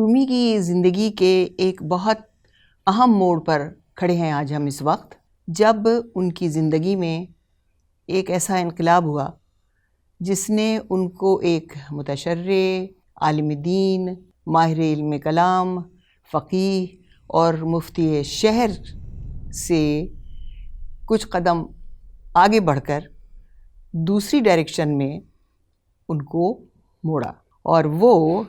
رومی کی زندگی کے ایک بہت اہم موڑ پر کھڑے ہیں آج ہم اس وقت، جب ان کی زندگی میں ایک ایسا انقلاب ہوا جس نے ان کو ایک متشرع، عالم دین، ماہر علم کلام، فقیہ اور مفتی شہر سے کچھ قدم آگے بڑھ کر دوسری ڈائریکشن میں ان کو موڑا، اور وہ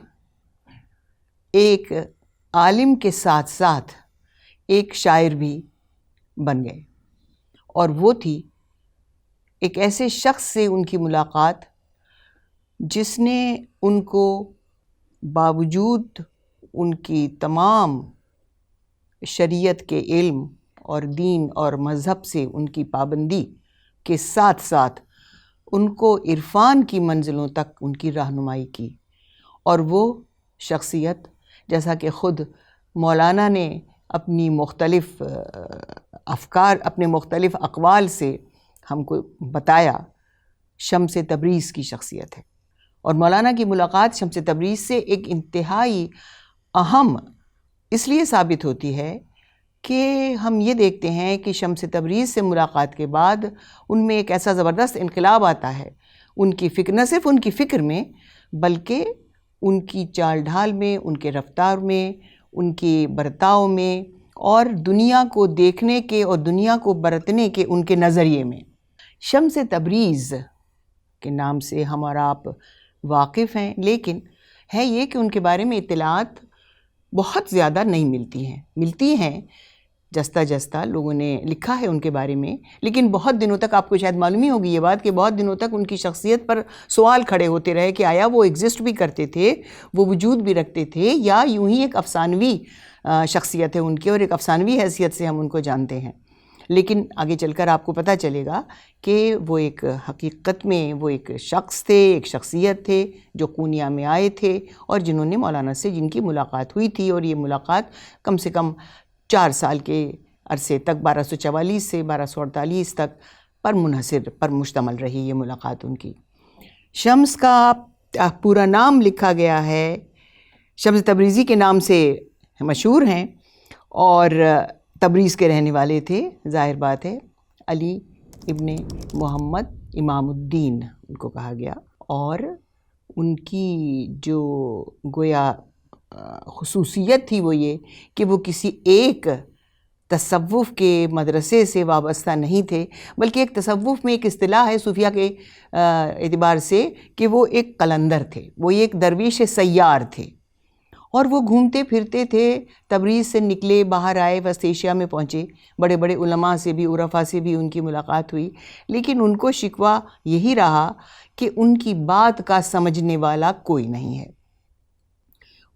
ایک عالم کے ساتھ ساتھ ایک شاعر بھی بن گئے۔ اور وہ تھی ایک ایسے شخص سے ان کی ملاقات جس نے ان کو باوجود ان کی تمام شریعت کے علم اور دین اور مذہب سے ان کی پابندی کے ساتھ ساتھ ان کو عرفان کی منزلوں تک ان کی رہنمائی کی۔ اور وہ شخصیت، جیسا کہ خود مولانا نے اپنی مختلف افکار، اپنے مختلف اقوال سے ہم کو بتایا، شمس تبریز کی شخصیت ہے۔ اور مولانا کی ملاقات شمس تبریز سے ایک انتہائی اہم اس لیے ثابت ہوتی ہے کہ ہم یہ دیکھتے ہیں کہ شمس تبریز سے ملاقات کے بعد ان میں ایک ایسا زبردست انقلاب آتا ہے، ان کی فکر، نہ صرف ان کی فکر میں بلکہ ان کی چال ڈھال میں، ان کے رفتار میں، ان کے برتاؤ میں، اور دنیا کو دیکھنے کے اور دنیا کو برتنے کے ان کے نظریے میں۔ شمس تبریز کے نام سے ہم اور آپ واقف ہیں، لیکن ہے یہ کہ ان کے بارے میں اطلاعات بہت زیادہ نہیں ملتی ہیں جستہ جستہ لوگوں نے لکھا ہے ان کے بارے میں، لیکن بہت دنوں تک آپ کو شاید معلوم ہی ہوگی یہ بات کہ بہت دنوں تک ان کی شخصیت پر سوال کھڑے ہوتے رہے کہ آیا وہ ایگزسٹ بھی کرتے تھے، وہ وجود بھی رکھتے تھے، یا یوں ہی ایک افسانوی شخصیت ہے ان کی اور ایک افسانوی حیثیت سے ہم ان کو جانتے ہیں۔ لیکن آگے چل کر آپ کو پتہ چلے گا کہ وہ ایک حقیقت میں وہ ایک شخص تھے، ایک شخصیت تھے جو قونیہ میں آئے تھے اور جنہوں نے مولانا سے جن کی ملاقات ہوئی تھی، اور یہ ملاقات کم سے کم 4 سال کے عرصے تک، 1244 سے 1248 تک پر مشتمل رہی یہ ملاقات ان کی۔ شمس کا پورا نام لکھا گیا ہے، شمس تبریزی کے نام سے مشہور ہیں، اور تبریز کے رہنے والے تھے، ظاہر بات ہے علی ابن محمد امام الدین ان کو کہا گیا۔ اور ان کی جو گویا خصوصیت تھی وہ یہ کہ وہ کسی ایک تصوف کے مدرسے سے وابستہ نہیں تھے، بلکہ ایک تصوف میں ایک اصطلاح ہے صوفیہ کے اعتبار سے کہ وہ ایک قلندر تھے، وہ ایک درویش سیار تھے، اور وہ گھومتے پھرتے تھے۔ تبریز سے نکلے، باہر آئے، وسط ایشیا میں پہنچے، بڑے بڑے علماء سے بھی، عرفاء سے بھی ان کی ملاقات ہوئی، لیکن ان کو شکوہ یہی رہا کہ ان کی بات کا سمجھنے والا کوئی نہیں ہے۔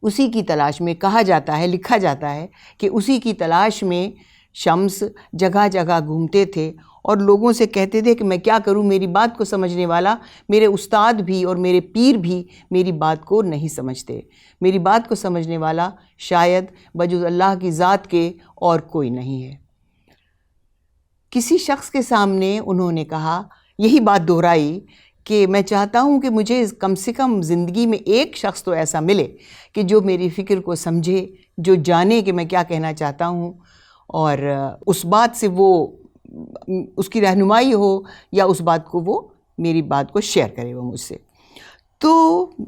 اسی کی تلاش میں کہا جاتا ہے، لکھا جاتا ہے کہ اسی کی تلاش میں شمس جگہ جگہ گھومتے تھے اور لوگوں سے کہتے تھے کہ میں کیا کروں، میری بات کو سمجھنے والا، میرے استاد بھی اور میرے پیر بھی میری بات کو نہیں سمجھتے، میری بات کو سمجھنے والا شاید بجز اللہ کی ذات کے اور کوئی نہیں ہے۔ کسی شخص کے سامنے انہوں نے کہا، یہی بات دہرائی کہ میں چاہتا ہوں کہ مجھے کم سے کم زندگی میں ایک شخص تو ایسا ملے کہ جو میری فکر کو سمجھے، جو جانے کہ میں کیا کہنا چاہتا ہوں، اور اس بات سے وہ اس کی رہنمائی ہو، یا اس بات کو وہ میری بات کو شیئر کرے وہ مجھ سے۔ تو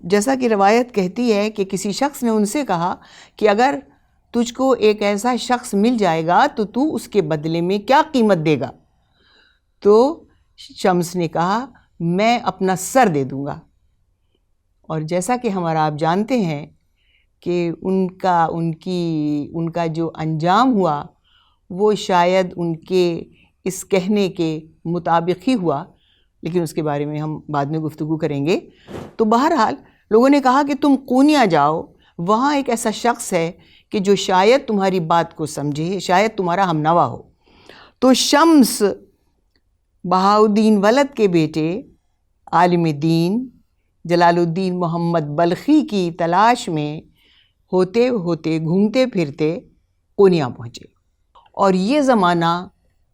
جیسا کہ روایت کہتی ہے کہ کسی شخص نے ان سے کہا کہ اگر تجھ کو ایک ایسا شخص مل جائے گا تو اس کے بدلے میں کیا قیمت دے گا؟ تو شمس نے کہا، میں اپنا سر دے دوں گا۔ اور جیسا کہ ہمارا آپ جانتے ہیں کہ ان کا جو انجام ہوا وہ شاید ان کے اس کہنے کے مطابق ہی ہوا، لیکن اس کے بارے میں ہم بعد میں گفتگو کریں گے۔ تو بہرحال لوگوں نے کہا کہ تم قونیہ جاؤ، وہاں ایک ایسا شخص ہے کہ جو شاید تمہاری بات کو سمجھے، شاید تمہارا ہم نوا ہو۔ تو شمس بہاؤالدین ولد کے بیٹے عالم دین جلال الدین محمد بلخی کی تلاش میں ہوتے ہوتے گھومتے پھرتے قونیہ پہنچے، اور یہ زمانہ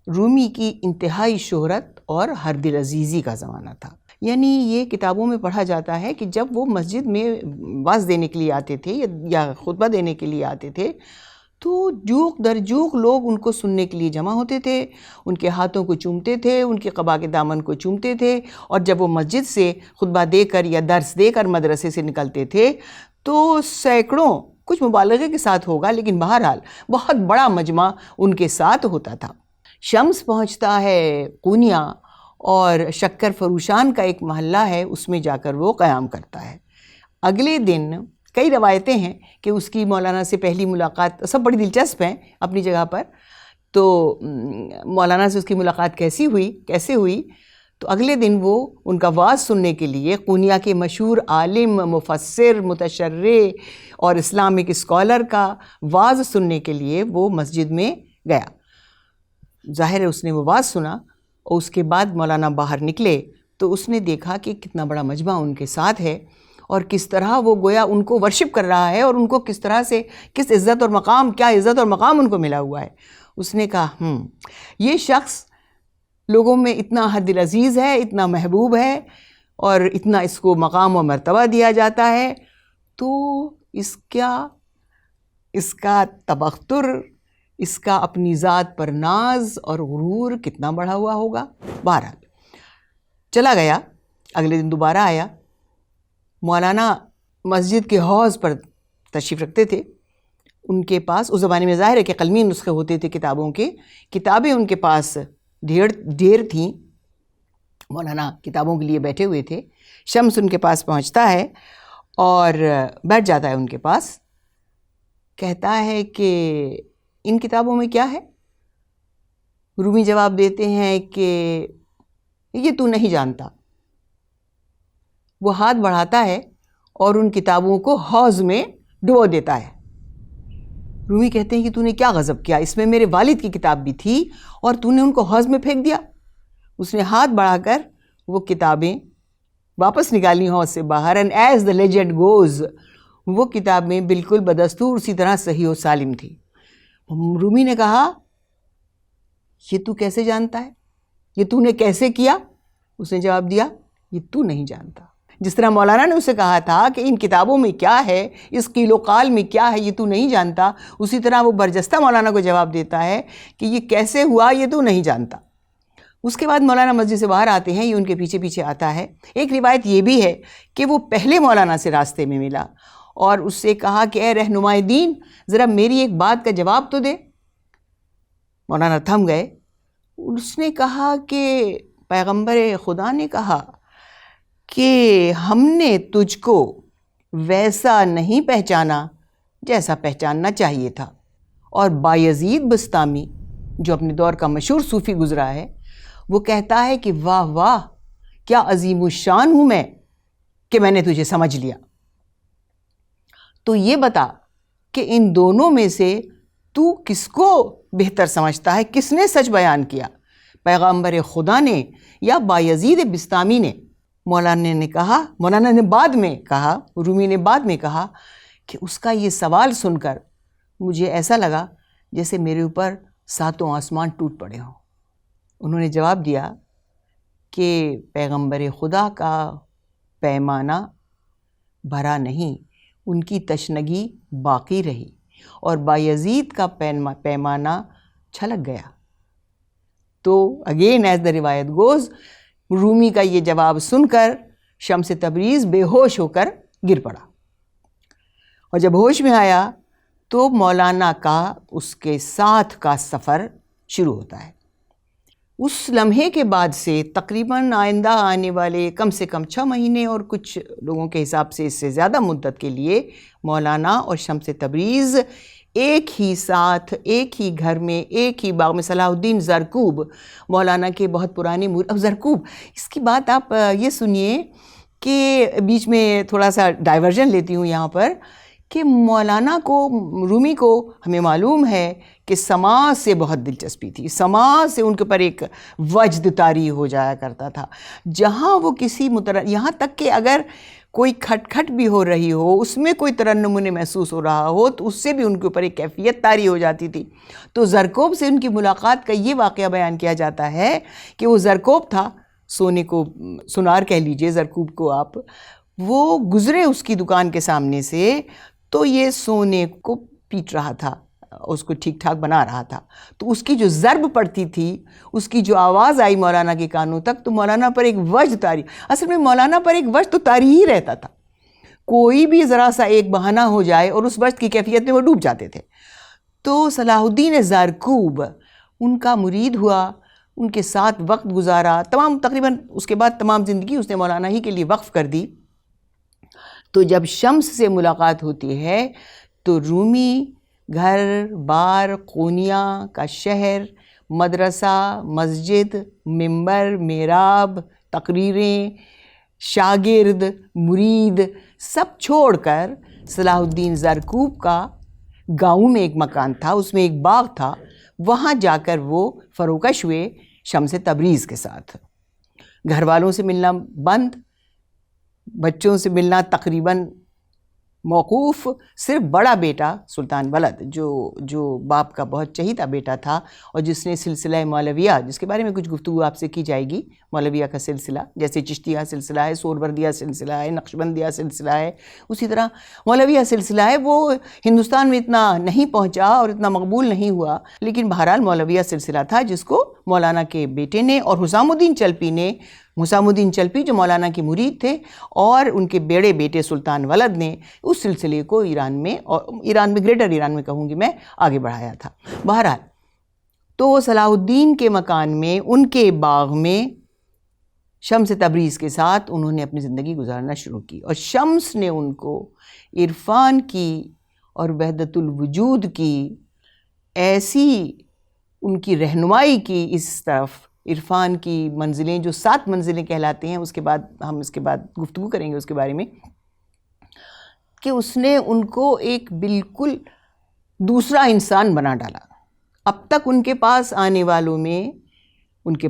رومی کی انتہائی شہرت اور ہر دل عزیزی کا زمانہ تھا۔ یعنی یہ کتابوں میں پڑھا جاتا ہے کہ جب وہ مسجد میں واعظ دینے کے لیے آتے تھے یا خطبہ دینے کے لیے آتے تھے تو جوق در جوق لوگ ان کو سننے کے لیے جمع ہوتے تھے، ان کے ہاتھوں کو چومتے تھے، ان کے قبا کے دامن کو چومتے تھے، اور جب وہ مسجد سے خطبہ دے کر یا درس دے کر مدرسے سے نکلتے تھے تو سینکڑوں، کچھ مبالغے کے ساتھ ہوگا لیکن بہرحال بہت بڑا مجمع ان کے ساتھ ہوتا تھا۔ شمس پہنچتا ہے قونیہ اور شکر فروشان کا ایک محلہ ہے، اس میں جا کر وہ قیام کرتا ہے۔ اگلے دن کئی روایتیں ہیں کہ اس کی مولانا سے پہلی ملاقات، سب بڑی دلچسپ ہیں اپنی جگہ پر، تو مولانا سے اس کی ملاقات کیسے ہوئی تو اگلے دن وہ ان کا وعظ سننے کے لیے قونیہ کے مشہور عالم، مفسر، متشرع اور اسلامک اسکالر کا وعظ سننے کے لیے وہ مسجد میں گیا۔ ظاہر ہے اس نے وہ وعظ سنا، اور اس کے بعد مولانا باہر نکلے تو اس نے دیکھا کہ کتنا بڑا مجمع ان کے ساتھ ہے اور کس طرح وہ گویا ان کو ورشپ کر رہا ہے، اور ان کو کس طرح سے کس عزت اور مقام، کیا عزت اور مقام ان کو ملا ہوا ہے۔ اس نے کہا یہ شخص لوگوں میں اتنا حد العزیز ہے، اتنا محبوب ہے، اور اتنا اس کو مقام و مرتبہ دیا جاتا ہے، تو اس کا تبختر، اس کا اپنی ذات پر ناز اور غرور کتنا بڑھا ہوا ہوگا۔ بہرحال چلا گیا، اگلے دن دوبارہ آیا۔ مولانا مسجد کے حوض پر تشریف رکھتے تھے، ان کے پاس اس زمانے میں ظاہر ہے کہ قلمی نسخے ہوتے تھے کتابوں کے، کتابیں ان کے پاس ڈھیر تھیں، مولانا کتابوں کے لیے بیٹھے ہوئے تھے۔ شمس ان کے پاس پہنچتا ہے اور بیٹھ جاتا ہے ان کے پاس، کہتا ہے کہ ان کتابوں میں کیا ہے؟ رومی جواب دیتے ہیں کہ یہ تو نہیں جانتا۔ وہ ہاتھ بڑھاتا ہے اور ان کتابوں کو حوض میں ڈبو دیتا ہے۔ رومی کہتے ہیں کہ تو نے کیا غضب کیا، اس میں میرے والد کی کتاب بھی تھی اور تو نے ان کو حوض میں پھینک دیا۔ اس نے ہاتھ بڑھا کر وہ کتابیں واپس نکالی حوض سے باہر، and as the legend goes وہ کتابیں بالکل بدستور اسی طرح صحیح و سالم تھی۔ رومی نے کہا یہ تو کیسے جانتا ہے، یہ تو نے کیسے کیا؟ اس نے جواب دیا یہ تو نہیں جانتا۔ جس طرح مولانا نے اسے کہا تھا کہ ان کتابوں میں کیا ہے، اس قیل و قال میں کیا ہے، یہ تو نہیں جانتا، اسی طرح وہ برجستہ مولانا کو جواب دیتا ہے کہ یہ کیسے ہوا، یہ تو نہیں جانتا۔ اس کے بعد مولانا مسجد سے باہر آتے ہیں، یہ ان کے پیچھے پیچھے آتا ہے۔ ایک روایت یہ بھی ہے کہ وہ پہلے مولانا سے راستے میں ملا اور اس سے کہا کہ اے رہنمائے دین، ذرا میری ایک بات کا جواب تو دے۔ مولانا تھم گئے۔ اس نے کہا کہ پیغمبر خدا نے کہا کہ ہم نے تجھ کو ویسا نہیں پہچانا جیسا پہچاننا چاہیے تھا۔ اور بایزید بسطامی جو اپنے دور کا مشہور صوفی گزرا ہے، وہ کہتا ہے کہ واہ واہ کیا عظیم الشان ہوں میں کہ میں نے تجھے سمجھ لیا۔ تو یہ بتا کہ ان دونوں میں سے تو کس کو بہتر سمجھتا ہے، کس نے سچ بیان کیا، پیغمبر خدا نے یا بایزید بسطامی نے؟ مولانا نے بعد میں کہا، رومی نے بعد میں کہا کہ اس کا یہ سوال سن کر مجھے ایسا لگا جیسے میرے اوپر ساتوں آسمان ٹوٹ پڑے ہوں۔ انہوں نے جواب دیا کہ پیغمبر خدا کا پیمانہ بھرا نہیں، ان کی تشنگی باقی رہی، اور بایزید کا پیمانہ چھلک گیا۔ تو اگین ایز دا روایت گوز، رومی کا یہ جواب سن کر شمس تبریز بے ہوش ہو کر گر پڑا، اور جب ہوش میں آیا تو مولانا کا اس کے ساتھ کا سفر شروع ہوتا ہے۔ اس لمحے کے بعد سے تقریباً آئندہ آنے والے کم سے کم 6 مہینے اور کچھ لوگوں کے حساب سے اس سے زیادہ مدت کے لیے مولانا اور شمس تبریز ایک ہی ساتھ، ایک ہی گھر میں، ایک ہی باغ میں۔ صلاح الدین زرکوب مولانا کے بہت پرانے اب زرکوب، اس کی بات آپ یہ سنیے کہ بیچ میں تھوڑا سا ڈائیورژن لیتی ہوں یہاں پر، کہ مولانا کو، رومی کو ہمیں معلوم ہے کہ سماج سے بہت دلچسپی تھی، سماج سے ان کے پر ایک وجد طاری ہو جایا کرتا تھا۔ جہاں وہ کسی یہاں تک کہ اگر کوئی کھٹ کھٹ بھی ہو رہی ہو، اس میں کوئی ترنم انہیں محسوس ہو رہا ہو، تو اس سے بھی ان کے اوپر ایک کیفیت طاری ہو جاتی تھی۔ تو زرکوب سے ان کی ملاقات کا یہ واقعہ بیان کیا جاتا ہے کہ وہ زرکوب تھا، سونے کو سونار کہہ لیجئے، زرکوب کو آپ، وہ گزرے اس کی دکان کے سامنے سے تو یہ سونے کو پیٹ رہا تھا، اس کو ٹھیک ٹھاک بنا رہا تھا، تو اس کی جو ضرب پڑتی تھی، اس کی جو آواز آئی مولانا کے کانوں تک، تو مولانا پر ایک وجد طاری، اصل میں مولانا پر ایک وجد تو طاری ہی رہتا تھا، کوئی بھی ذرا سا ایک بہانہ ہو جائے اور اس وجد کی کیفیت میں وہ ڈوب جاتے تھے۔ تو صلاح الدین زرکوب ان کا مرید ہوا، ان کے ساتھ وقت گزارا، تقریباً اس کے بعد تمام زندگی اس نے مولانا ہی کے لیے وقف کر دی۔ تو جب شمس سے ملاقات ہوتی ہے تو رومی گھر بار، قونیہ کا شہر، مدرسہ، مسجد، ممبر، محراب، تقریریں، شاگرد، مرید، سب چھوڑ کر صلاح الدین زرکوب کا گاؤں میں ایک مکان تھا، اس میں ایک باغ تھا، وہاں جا کر وہ فروکش ہوئے شمس تبریز کے ساتھ۔ گھر والوں سے ملنا بند، بچوں سے ملنا تقریباً موقوف، صرف بڑا بیٹا سلطان ولد جو باپ کا بہت چہیتا بیٹا تھا اور جس نے سلسلہ مولویہ، جس کے بارے میں کچھ گفتگو آپ سے کی جائے گی، مولویہ کا سلسلہ جیسے چشتیہ سلسلہ ہے، سوربردیہ سلسلہ ہے، نقشبندیہ سلسلہ ہے، اسی طرح مولویہ سلسلہ ہے، وہ ہندوستان میں اتنا نہیں پہنچا اور اتنا مقبول نہیں ہوا، لیکن بہرحال مولویہ سلسلہ تھا جس کو مولانا کے بیٹے نے اور حسام الدین چلپی جو مولانا کے مرید تھے، اور ان کے بڑے بیٹے سلطان ولد نے اس سلسلے کو ایران میں گریٹر ایران میں کہوں گی میں، آگے بڑھایا تھا۔ بہرحال تو صلاح الدین کے مکان میں، ان کے باغ میں شمس تبریز کے ساتھ انہوں نے اپنی زندگی گزارنا شروع کی، اور شمس نے ان کو عرفان کی اور وحدت الوجود کی ایسی ان کی رہنمائی کی اس طرف، عرفان کی منزلیں جو 7 منزلیں کہلاتے ہیں، ہم اس کے بعد گفتگو کریں گے اس کے بارے میں، کہ اس نے ان کو ایک بالکل دوسرا انسان بنا ڈالا۔ اب تک ان کے پاس آنے والوں میں ان کے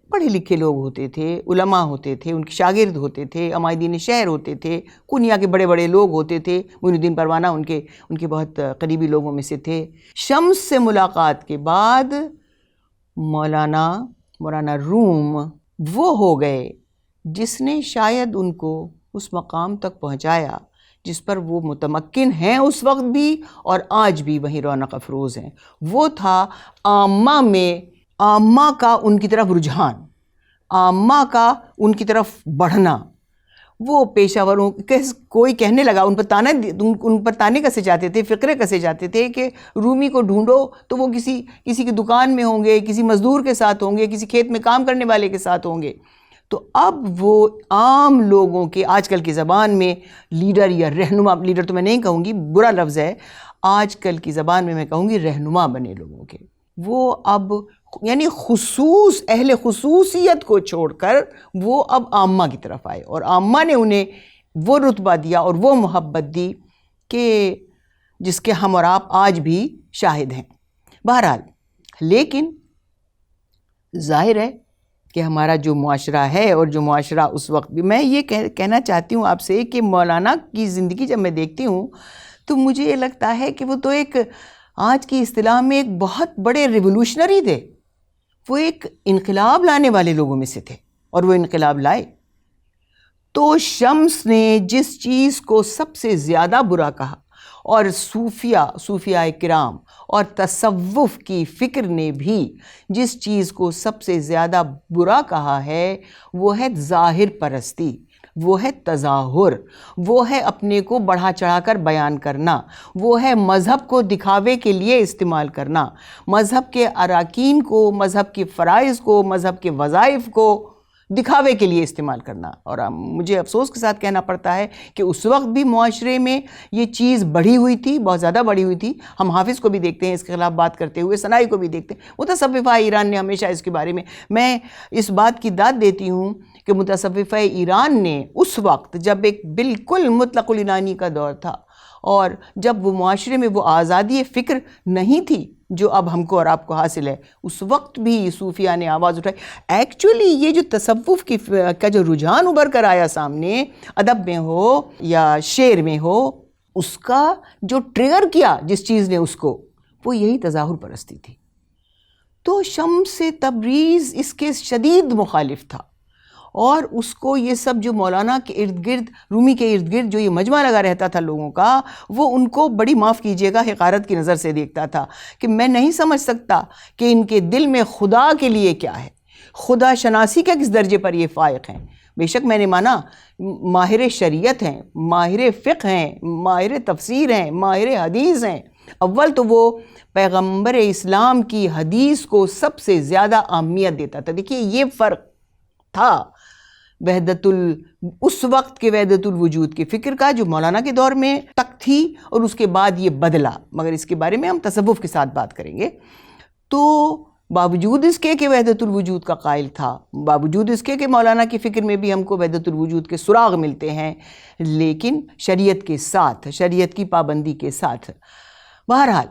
پڑھے لکھے لوگ ہوتے تھے، علماء ہوتے تھے، ان کے شاگرد ہوتے تھے، عمائدین شہر ہوتے تھے، کنیا کے بڑے بڑے لوگ ہوتے تھے، معین الدین پروانہ ان کے بہت قریبی لوگوں میں سے تھے۔ شمس سے ملاقات کے بعد مولانا روم وہ ہو گئے جس نے شاید ان کو اس مقام تک پہنچایا جس پر وہ متمکن ہیں اس وقت بھی اور آج بھی وہیں رونق افروز ہیں۔ وہ تھا عامہ کا ان کی طرف رجحان، عامہ کا ان کی طرف بڑھنا۔ وہ پیشہ وروں کوئی کہنے لگا، ان پر تانے کسے جاتے تھے، فقرے کسے جاتے تھے کہ رومی کو ڈھونڈو تو وہ کسی کی دکان میں ہوں گے، کسی مزدور کے ساتھ ہوں گے، کسی کھیت میں کام کرنے والے کے ساتھ ہوں گے۔ تو اب وہ عام لوگوں کے، آج کل کی زبان میں لیڈر یا رہنما، لیڈر تو میں نہیں کہوں گی، برا لفظ ہے، آج کل کی زبان میں کہوں گی رہنما بنے لوگوں کے، وہ اب یعنی اہل خصوصیت کو چھوڑ کر وہ اب عامہ کی طرف آئے، اور عامہ نے انہیں وہ رتبہ دیا اور وہ محبت دی کہ جس کے ہم اور آپ آج بھی شاہد ہیں۔ بہرحال لیکن ظاہر ہے کہ ہمارا جو معاشرہ ہے اور جو معاشرہ اس وقت بھی، میں یہ کہنا چاہتی ہوں آپ سے کہ مولانا کی زندگی جب میں دیکھتی ہوں تو مجھے یہ لگتا ہے کہ وہ تو ایک آج کی اصطلاح میں ایک بہت بڑے ریولوشنری تھے، وہ ایک انقلاب لانے والے لوگوں میں سے تھے، اور وہ انقلاب لائے۔ تو شمس نے جس چیز کو سب سے زیادہ برا کہا، اور صوفیاء کرام اور تصوف کی فکر نے بھی جس چیز کو سب سے زیادہ برا کہا ہے، وہ ہے ظاہر پرستی، وہ ہے تظاہر، وہ ہے اپنے کو بڑھا چڑھا کر بیان کرنا، وہ ہے مذہب کو دکھاوے کے لیے استعمال کرنا، مذہب کے اراکین کو، مذہب کے فرائض کو، مذہب کے وظائف کو دکھاوے کے لیے استعمال کرنا۔ اور مجھے افسوس کے ساتھ کہنا پڑتا ہے کہ اس وقت بھی معاشرے میں یہ چیز بڑھی ہوئی تھی، بہت زیادہ بڑھی ہوئی تھی۔ ہم حافظ کو بھی دیکھتے ہیں اس کے خلاف بات کرتے ہوئے، ثنائی کو بھی دیکھتے ہیں، متصوفہ ایران نے ہمیشہ اس کے بارے میں اس بات کی داد دیتی ہوں کہ متصوفہ ایران نے اس وقت جب ایک بالکل مطلق العنانی کا دور تھا، اور جب وہ معاشرے میں وہ آزادی فکر نہیں تھی جو اب ہم کو اور آپ کو حاصل ہے، اس وقت بھی صوفیاء نے آواز اٹھائی۔ ایکچولی یہ جو تصوف کا جو رجحان ابھر کر آیا سامنے، ادب میں ہو یا شعر میں ہو، اس کا جو ٹریگر کیا جس چیز نے اس کو، وہ یہی تظاہر پرستی تھی۔ تو شمس تبریز اس کے شدید مخالف تھا، اور اس کو یہ سب جو مولانا کے ارد گرد، رومی کے ارد گرد جو یہ مجمع لگا رہتا تھا لوگوں کا، وہ ان کو بڑی معاف کیجیے گا حقارت کی نظر سے دیکھتا تھا کہ میں نہیں سمجھ سکتا کہ ان کے دل میں خدا کے لیے کیا ہے، خدا شناسی کے کس درجے پر یہ فائق ہیں۔ بے شک میں نے مانا ماہر شریعت ہیں، ماہر فقہ ہیں، ماہر تفسیر ہیں، ماہر حدیث ہیں۔ اول تو وہ پیغمبر اسلام کی حدیث کو سب سے زیادہ اہمیت دیتا تھا۔ دیکھیے یہ فرق تھا اس وقت کے وحدت الوجود کی فکر کا جو مولانا کے دور میں تک تھی، اور اس کے بعد یہ بدلا، مگر اس کے بارے میں ہم تصوف کے ساتھ بات کریں گے۔ تو باوجود اس کے کہ وحدت الوجود کا قائل تھا، باوجود اس کے کہ مولانا کی فکر میں بھی ہم کو وحدت الوجود کے سراغ ملتے ہیں، لیکن شریعت کے ساتھ، شریعت کی پابندی کے ساتھ۔ بہرحال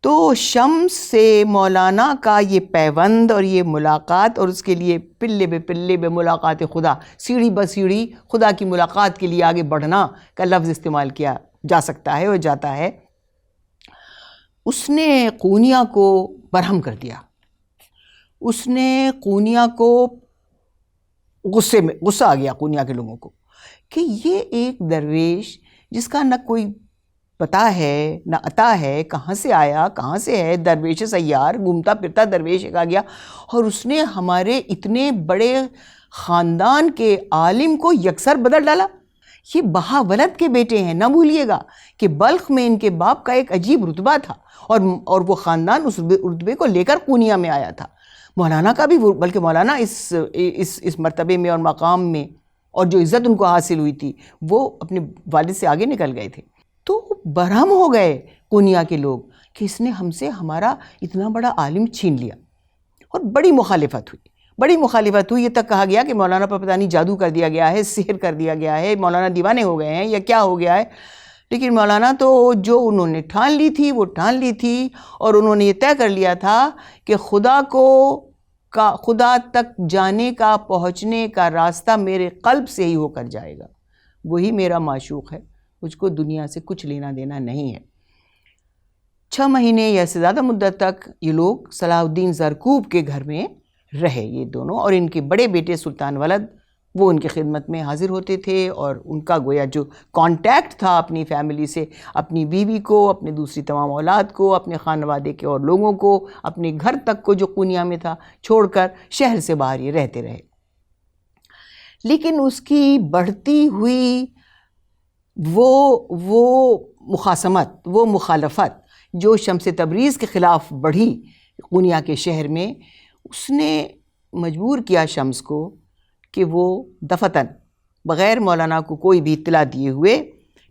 تو شمس سے مولانا کا یہ پیوند اور یہ ملاقات، اور اس کے لیے پلے بے پلے بے ملاقات خدا، سیڑھی بہ سیڑھی خدا کی ملاقات کے لیے آگے بڑھنا کا لفظ استعمال کیا جا سکتا ہے اور جاتا ہے۔ اس نے قونیہ کو برہم کر دیا، اس نے قونیہ کو غصہ آ گیا قونیہ کے لوگوں کو کہ یہ ایک درویش جس کا نہ کوئی پتہ ہے نہ عطا ہے، کہاں سے آیا کہاں سے ہے، درویش سیار گھومتا پھرتا درویش ایک آ گیا، اور اس نے ہمارے اتنے بڑے خاندان کے عالم کو یکسر بدل ڈالا۔ یہ بہاولد کے بیٹے ہیں، نہ بھولیے گا کہ بلخ میں ان کے باپ کا ایک عجیب رتبہ تھا، اور وہ خاندان اس رتبے کو لے کر قونیہ میں آیا تھا۔ مولانا کا بھی، بلکہ مولانا اس مرتبے میں اور مقام میں، اور جو عزت ان کو حاصل ہوئی تھی، وہ اپنے والد سے آگے نکل گئے تھے۔ تو برہم ہو گئے قونیہ کے لوگ کہ اس نے ہم سے ہمارا اتنا بڑا عالم چھین لیا، اور بڑی مخالفت ہوئی، یہ تک کہا گیا کہ مولانا پر پتہ نہیں جادو کر دیا گیا ہے، سحر کر دیا گیا ہے، مولانا دیوانے ہو گئے ہیں یا کیا ہو گیا ہے۔ لیکن مولانا تو جو انہوں نے ٹھان لی تھی وہ ٹھان لی تھی، اور انہوں نے یہ طے کر لیا تھا کہ خدا تک جانے کا، پہنچنے کا راستہ میرے قلب سے ہی ہو کر جائے گا، وہی میرا معشوق ہے، مجھ کو دنیا سے کچھ لینا دینا نہیں ہے۔ 6 مہینے یا سے زیادہ مدت تک یہ لوگ صلاح الدین زرکوب کے گھر میں رہے، یہ دونوں، اور ان کے بڑے بیٹے سلطان ولد وہ ان کی خدمت میں حاضر ہوتے تھے، اور ان کا گویا جو کانٹیکٹ تھا اپنی فیملی سے، اپنی بیوی کو، اپنے دوسری تمام اولاد کو، اپنے خانوادے کے اور لوگوں کو، اپنے گھر تک کو جو قونیہ میں تھا چھوڑ کر شہر سے باہر یہ رہتے رہے۔ لیکن اس کی بڑھتی ہوئی وہ مخاصمت، وہ مخالفت جو شمس تبریز کے خلاف بڑھی قونیہ کے شہر میں، اس نے مجبور کیا شمس کو کہ وہ دفتن بغیر مولانا کو کوئی بھی اطلاع دیے ہوئے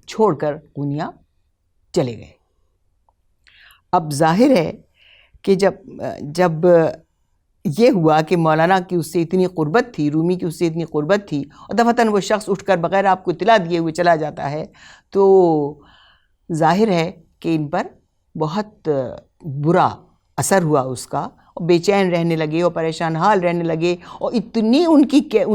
چھوڑ کر قونیہ چلے گئے۔ اب ظاہر ہے کہ جب یہ ہوا کہ مولانا کی اس سے اتنی قربت تھی، رومی کی اس سے اتنی قربت تھی، اور دفتن وہ شخص اٹھ کر بغیر آپ کو اطلاع دیے ہوئے چلا جاتا ہے، تو ظاہر ہے کہ ان پر بہت برا اثر ہوا اس کا، اور بے چین رہنے لگے اور پریشان حال رہنے لگے، اور اتنی ان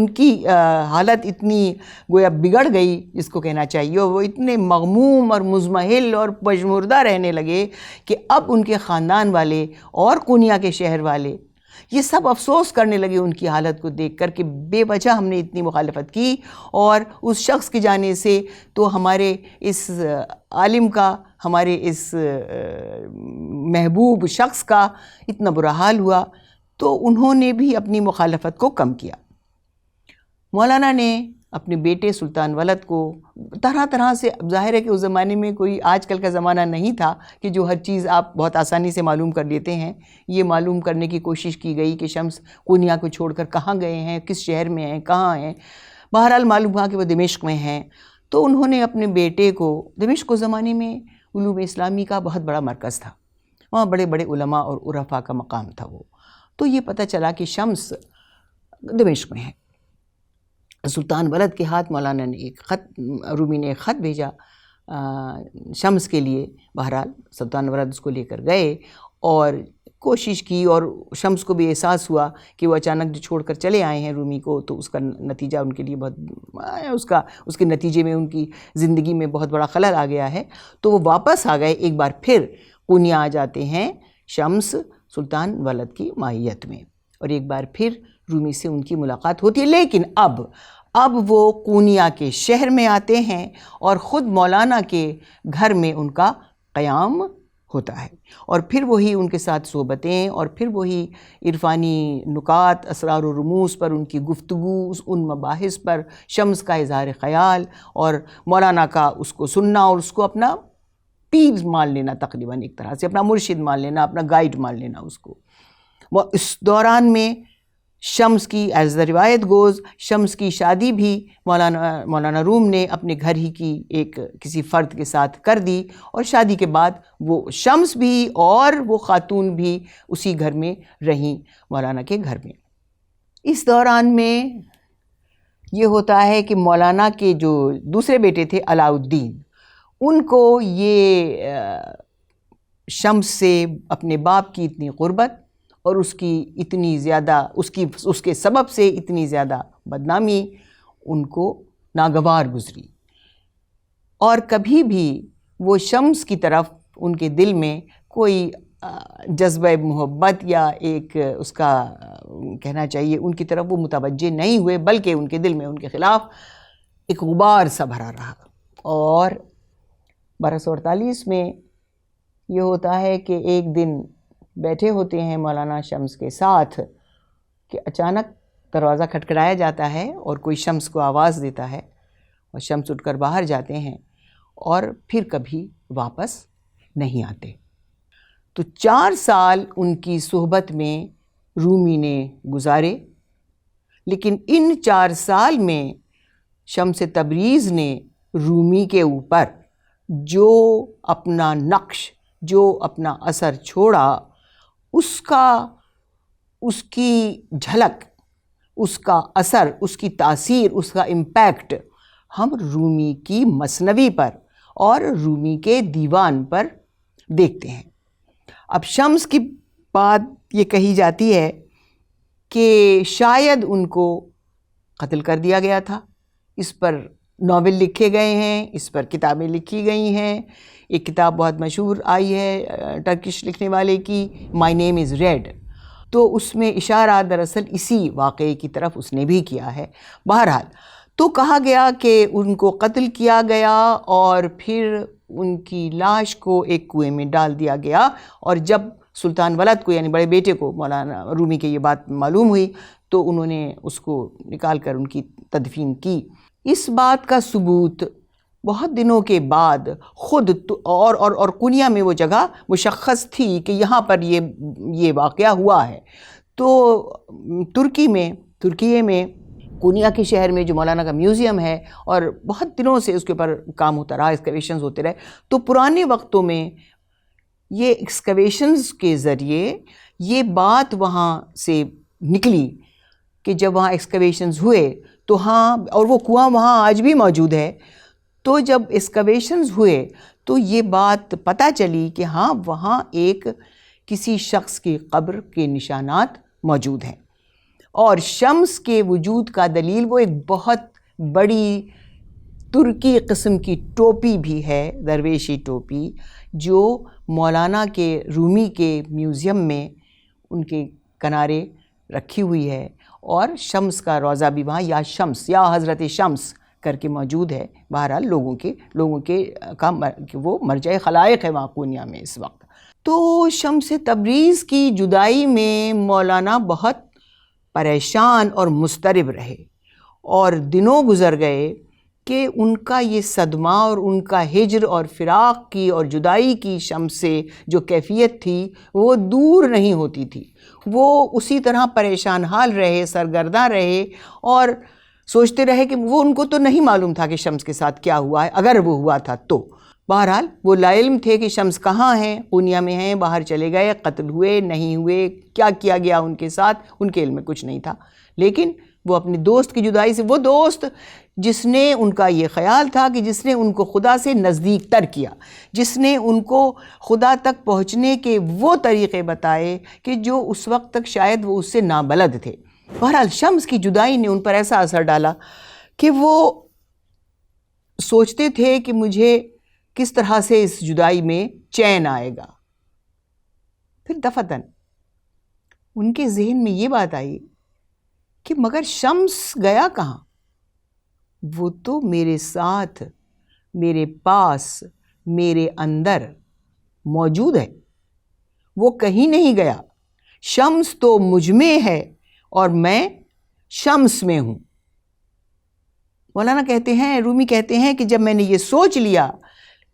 کی حالت اتنی گویا بگڑ گئی جس کو کہنا چاہیے، اور وہ اتنے مغموم اور مزمحل اور پژمردہ رہنے لگے کہ اب ان کے خاندان والے اور قونیہ کے شہر والے یہ سب افسوس کرنے لگے ان کی حالت کو دیکھ کر کہ بے وجہ ہم نے اتنی مخالفت کی، اور اس شخص کی جانے سے تو ہمارے اس عالم کا، ہمارے اس محبوب شخص کا اتنا برا حال ہوا، تو انہوں نے بھی اپنی مخالفت کو کم کیا۔ مولانا نے اپنے بیٹے سلطان ولد کو طرح طرح سے، ظاہر ہے کہ اس زمانے میں کوئی آج کل کا زمانہ نہیں تھا کہ جو ہر چیز آپ بہت آسانی سے معلوم کر لیتے ہیں، یہ معلوم کرنے کی کوشش کی گئی کہ شمس قونیہ کو چھوڑ کر کہاں گئے ہیں، کس شہر میں ہیں، کہاں ہیں۔ بہرحال معلوم ہوا کہ وہ دمشق میں ہیں، تو انہوں نے اپنے بیٹے کو، دمشق اس زمانے میں علوم اسلامی کا بہت بڑا مرکز تھا، وہاں بڑے بڑے علماء اور عرفاء کا مقام تھا وہ، تو یہ پتہ چلا کہ شمس دمشق میں ہے۔ سلطان ولد کے ہاتھ مولانا نے ایک خط، رومی نے ایک خط بھیجا شمس کے لیے۔ بہرحال سلطان ولد اس کو لے کر گئے اور کوشش کی، اور شمس کو بھی احساس ہوا کہ وہ اچانک جو چھوڑ کر چلے آئے ہیں رومی کو، تو اس کا نتیجہ ان کے لیے بہت، اس کے نتیجے میں ان کی زندگی میں بہت بڑا خلل آ گیا ہے، تو وہ واپس آ گئے، ایک بار پھر قونیہ آ جاتے ہیں شمس سلطان ولد کی ماہیت میں۔ اور ایک بار پھر رومی سے ان کی ملاقات ہوتی ہے، لیکن اب وہ قونیہ کے شہر میں آتے ہیں اور خود مولانا کے گھر میں ان کا قیام ہوتا ہے، اور پھر وہی ان کے ساتھ صحبتیں، اور پھر وہی عرفانی نکات، اسرار و رموز پر ان کی گفتگو، ان مباحث پر شمس کا اظہار خیال اور مولانا کا اس کو سننا اور اس کو اپنا پیر مان لینا، تقریباً ایک طرح سے اپنا مرشد مان لینا، اپنا گائیڈ مان لینا اس کو۔ وہ اس دوران میں شمس کی ایز دا روایت گوز شمس کی شادی بھی مولانا روم نے اپنے گھر ہی کی ایک کسی فرد کے ساتھ کر دی، اور شادی کے بعد وہ شمس بھی اور وہ خاتون بھی اسی گھر میں رہیں، مولانا کے گھر میں۔ اس دوران میں یہ ہوتا ہے کہ مولانا کے جو دوسرے بیٹے تھے علاء الدین، ان کو یہ شمس سے اپنے باپ کی اتنی قربت اور اس کی اتنی زیادہ اس کے سبب سے اتنی زیادہ بدنامی ان کو ناگوار گزری، اور کبھی بھی وہ شمس کی طرف ان کے دل میں کوئی جذبہ محبت یا ایک اس کا کہنا چاہیے ان کی طرف وہ متوجہ نہیں ہوئے، بلکہ ان کے دل میں ان کے خلاف ایک غبار سا بھرا رہا۔ اور 1248 میں یہ ہوتا ہے کہ ایک دن بیٹھے ہوتے ہیں مولانا شمس کے ساتھ کہ اچانک دروازہ کھٹکھٹایا جاتا ہے اور کوئی شمس کو آواز دیتا ہے، اور شمس اٹھ کر باہر جاتے ہیں اور پھر کبھی واپس نہیں آتے۔ تو 4 سال ان کی صحبت میں رومی نے گزارے، لیکن ان 4 سال میں شمس تبریز نے رومی کے اوپر جو اپنا نقش، جو اپنا اثر چھوڑا، اس کی جھلک، اس کا اثر، اس کی تاثیر، اس کا امپیکٹ ہم رومی کی مثنوی پر اور رومی کے دیوان پر دیکھتے ہیں۔ اب شمس کی بات یہ کہی جاتی ہے کہ شاید ان کو قتل کر دیا گیا تھا، اس پر ناول لکھے گئے ہیں، اس پر کتابیں لکھی گئی ہیں۔ ایک کتاب بہت مشہور آئی ہے ٹرکش لکھنے والے کی، مائی نیم از ریڈ، تو اس میں اشارہ دراصل اسی واقعے کی طرف اس نے بھی کیا ہے۔ بہرحال تو کہا گیا کہ ان کو قتل کیا گیا اور پھر ان کی لاش کو ایک کنویں میں ڈال دیا گیا، اور جب سلطان ولد کو یعنی بڑے بیٹے کو مولانا رومی کے یہ بات معلوم ہوئی تو انہوں نے اس کو نکال کر ان کی تدفین کی۔ اس بات کا ثبوت بہت دنوں کے بعد خود اور کنیا میں وہ جگہ مشخص تھی کہ یہاں پر یہ واقعہ ہوا ہے، تو ترکیے میں کنیا کے شہر میں جو مولانا کا میوزیم ہے، اور بہت دنوں سے اس کے اوپر کام ہوتا رہا، ایکسکیویشنز ہوتے رہے، تو پرانے وقتوں میں یہ ایکسکیویشنز کے ذریعے یہ بات وہاں سے نکلی کہ جب وہاں ایکسکیویشنز ہوئے تو ہاں، اور وہ کنواں وہاں آج بھی موجود ہے، تو جب ایکسکیویشنز ہوئے تو یہ بات پتہ چلی کہ ہاں وہاں ایک کسی شخص کی قبر کے نشانات موجود ہیں، اور شمس کے وجود کا دلیل وہ ایک بہت بڑی ترکی قسم کی ٹوپی بھی ہے، درویشی ٹوپی، جو مولانا کے رومی کے میوزیم میں ان کے کنارے رکھی ہوئی ہے، اور شمس کا روضہ بھی وہاں یا شمس یا حضرت شمس کر کے موجود ہے۔ بہرحال لوگوں کے وہ مرجع خلائق ہے وہاں قونیہ میں اس وقت۔ تو شمس تبریز کی جدائی میں مولانا بہت پریشان اور مضطرب رہے، اور دنوں گزر گئے کہ ان کا یہ صدمہ اور ان کا ہجر اور فراق کی اور جدائی کی شمس سے جو کیفیت تھی وہ دور نہیں ہوتی تھی۔ وہ اسی طرح پریشان حال رہے، سرگرداں رہے، اور سوچتے رہے کہ وہ ان کو تو نہیں معلوم تھا کہ شمس کے ساتھ کیا ہوا ہے، اگر وہ ہوا تھا تو۔ بہرحال وہ لا علم تھے کہ شمس کہاں ہیں، قونیہ میں ہیں، باہر چلے گئے، قتل ہوئے نہیں ہوئے، کیا کیا گیا ان کے ساتھ، ان کے علم میں کچھ نہیں تھا۔ لیکن وہ اپنے دوست کی جدائی سے، وہ دوست جس نے ان کا یہ خیال تھا کہ جس نے ان کو خدا سے نزدیک تر کیا، جس نے ان کو خدا تک پہنچنے کے وہ طریقے بتائے کہ جو اس وقت تک شاید وہ اس سے نابلد تھے۔ بہرحال شمس کی جدائی نے ان پر ایسا اثر ڈالا کہ وہ سوچتے تھے کہ مجھے کس طرح سے اس جدائی میں چین آئے گا۔ پھر دفتن ان کے ذہن میں یہ بات آئی کہ مگر شمس گیا کہاں؟ وہ تو میرے ساتھ، میرے پاس، میرے اندر موجود ہے، وہ کہیں نہیں گیا۔ شمس تو مجھ میں ہے اور میں شمس میں ہوں۔ مولانا کہتے ہیں، رومی کہتے ہیں کہ جب میں نے یہ سوچ لیا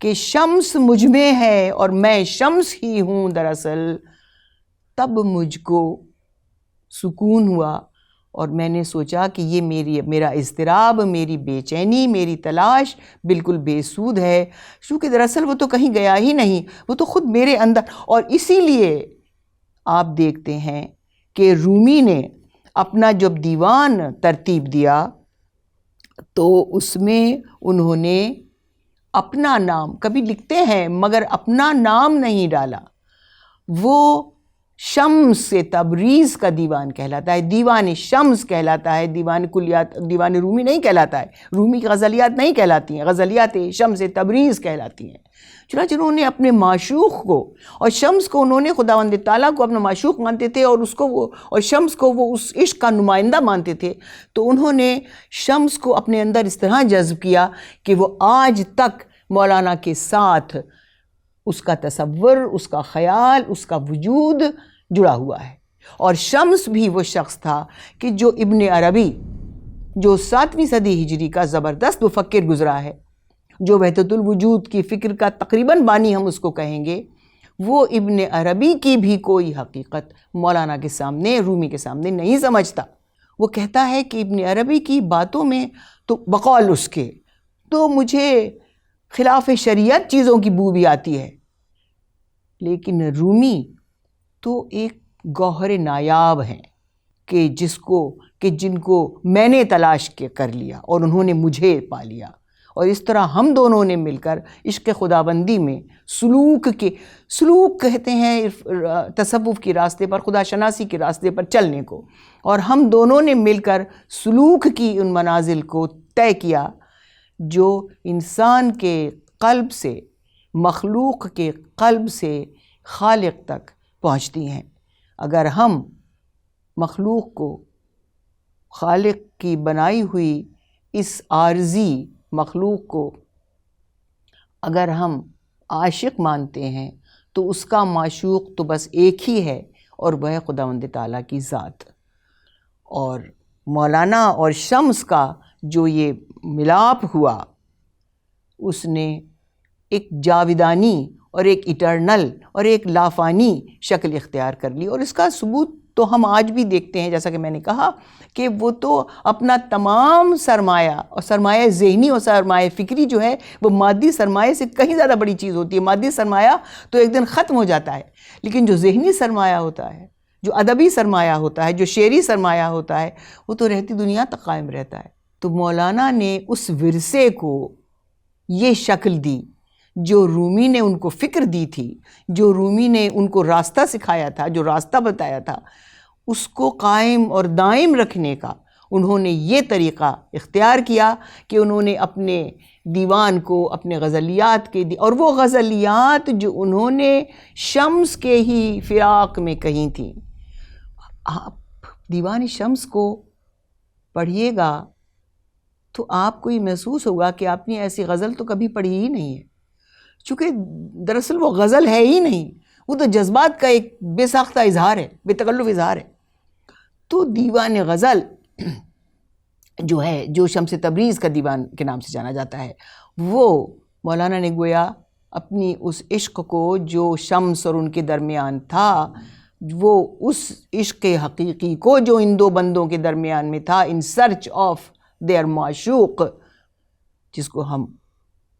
کہ شمس مجھ میں ہے اور میں شمس ہی ہوں دراصل، تب مجھ کو سکون ہوا اور میں نے سوچا کہ یہ میرا اضطراب، میری بے چینی، میری تلاش بالکل بے سود ہے، کیونکہ دراصل وہ تو کہیں گیا ہی نہیں، وہ تو خود میرے اندر۔ اور اسی لیے آپ دیکھتے ہیں کہ رومی نے اپنا جب دیوان ترتیب دیا تو اس میں انہوں نے اپنا نام کبھی لکھتے ہیں مگر اپنا نام نہیں ڈالا۔ وہ شمس سے تبریز کا دیوان کہلاتا ہے، دیوان شمس کہلاتا ہے، دیوان کلیات، دیوان رومی نہیں کہلاتا ہے، رومی کی غزلیات نہیں کہلاتی ہیں، غزلیات شمس تبریز کہلاتی ہیں۔ چنانچہ انہوں نے اپنے معشوق کو اور شمس کو، انہوں نے خداوند تعالیٰ کو اپنا معشوق مانتے تھے اور اس کو وہ، اور شمس کو وہ اس عشق کا نمائندہ مانتے تھے، تو انہوں نے شمس کو اپنے اندر اس طرح جذب کیا کہ وہ آج تک مولانا کے ساتھ اس کا تصور، اس کا خیال، اس کا وجود جڑا ہوا ہے۔ اور شمس بھی وہ شخص تھا کہ جو ابن عربی، جو 7ویں صدی ہجری کا زبردست مفکر گزرا ہے، جو وحدت الوجود کی فکر کا تقریباً بانی ہم اس کو کہیں گے، وہ ابن عربی کی بھی کوئی حقیقت مولانا کے سامنے، رومی کے سامنے نہیں سمجھتا۔ وہ کہتا ہے کہ ابن عربی کی باتوں میں تو بقول اس کے تو مجھے خلاف شریعت چیزوں کی بو بھی آتی ہے، لیکن رومی تو ایک گوہر نایاب ہیں کہ جن کو میں نے تلاش کر لیا اور انہوں نے مجھے پا لیا۔ اور اس طرح ہم دونوں نے مل کر عشق خداوندی میں سلوک کہتے ہیں تصوف کے راستے پر، خدا شناسی کے راستے پر چلنے کو، اور ہم دونوں نے مل کر سلوک کی ان منازل کو طے کیا جو انسان کے قلب سے، مخلوق کے قلب سے خالق تک پہنچتی ہیں۔ اگر ہم مخلوق کو خالق کی بنائی ہوئی اس عارضی مخلوق کو اگر ہم عاشق مانتے ہیں تو اس کا معشوق تو بس ایک ہی ہے، اور وہ ہے خداوند تعالیٰ کی ذات۔ اور مولانا اور شمس کا جو یہ ملاپ ہوا، اس نے ایک جاودانی اور ایک ایٹرنل اور ایک لافانی شکل اختیار کر لی، اور اس کا ثبوت تو ہم آج بھی دیکھتے ہیں۔ جیسا کہ میں نے کہا کہ وہ تو اپنا تمام سرمایہ، اور سرمایہ ذہنی اور سرمایہ فکری جو ہے وہ مادی سرمایہ سے کہیں زیادہ بڑی چیز ہوتی ہے۔ مادی سرمایہ تو ایک دن ختم ہو جاتا ہے، لیکن جو ذہنی سرمایہ ہوتا ہے، جو ادبی سرمایہ ہوتا ہے، جو شعری سرمایہ ہوتا ہے، وہ تو رہتی دنیا تک قائم رہتا ہے۔ تو مولانا نے اس ورثے کو یہ شکل دی جو رومی نے ان کو فکر دی تھی، جو رومی نے ان کو راستہ سکھایا تھا، جو راستہ بتایا تھا، اس کو قائم اور دائم رکھنے کا انہوں نے یہ طریقہ اختیار کیا کہ انہوں نے اپنے دیوان کو اپنے غزلیات کے اور وہ غزلیات جو انہوں نے شمس کے ہی فراق میں کہی تھیں۔ آپ دیوان شمس کو پڑھیے گا تو آپ کو یہ محسوس ہوگا کہ آپ نے ایسی غزل تو کبھی پڑھی ہی نہیں ہے، چونکہ دراصل وہ غزل ہے ہی نہیں، وہ تو جذبات کا ایک بے ساختہ اظہار ہے، بے تکلف اظہار ہے۔ تو دیوان غزل جو ہے، جو شمس تبریز کا دیوان کے نام سے جانا جاتا ہے، وہ مولانا نے گویا اپنی اس عشق کو جو شمس اور ان کے درمیان تھا، وہ اس عشق حقیقی کو جو ان دو بندوں کے درمیان میں تھا، ان سرچ آف دیئر معشوق، جس کو ہم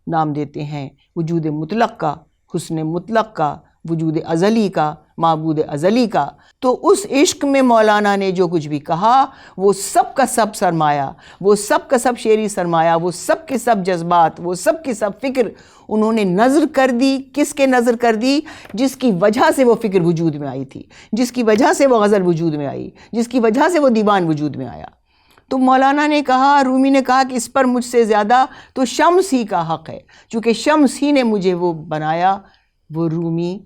نام دیتے ہیں وجود مطلق کا، حسن مطلق کا، وجود ازلی کا، معبود ازلی کا۔ تو اس عشق میں مولانا نے جو کچھ بھی کہا، وہ سب کا سب سرمایہ، وہ سب کا سب شعری سرمایہ، وہ سب کے سب جذبات، وہ سب کی سب فکر انہوں نے نظر کر دی۔ کس کے نظر کر دی؟ جس کی وجہ سے وہ فکر وجود میں آئی تھی، جس کی وجہ سے وہ غزل وجود میں آئی، جس کی وجہ سے وہ دیوان وجود میں آیا۔ تو مولانا نے کہا، رومی نے کہا کہ اس پر مجھ سے زیادہ تو شمس ہی کا حق ہے، چونکہ شمس ہی نے مجھے وہ بنایا، وہ رومی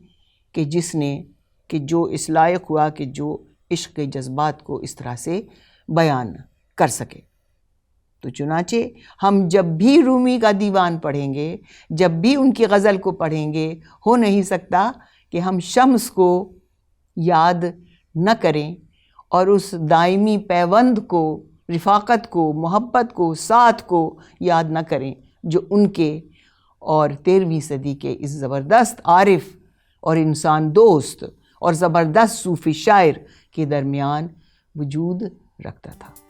کہ جس نے، کہ جو اس لائق ہوا کہ جو عشق کے جذبات کو اس طرح سے بیان کر سکے۔ تو چنانچہ ہم جب بھی رومی کا دیوان پڑھیں گے، جب بھی ان کی غزل کو پڑھیں گے، ہو نہیں سکتا کہ ہم شمس کو یاد نہ کریں اور اس دائمی پیوند کو، رفاقت کو، محبت کو، ساتھ کو یاد نہ کریں جو ان کے اور 13ویں صدی کے اس زبردست عارف اور انسان دوست اور زبردست صوفی شاعر کے درمیان وجود رکھتا تھا۔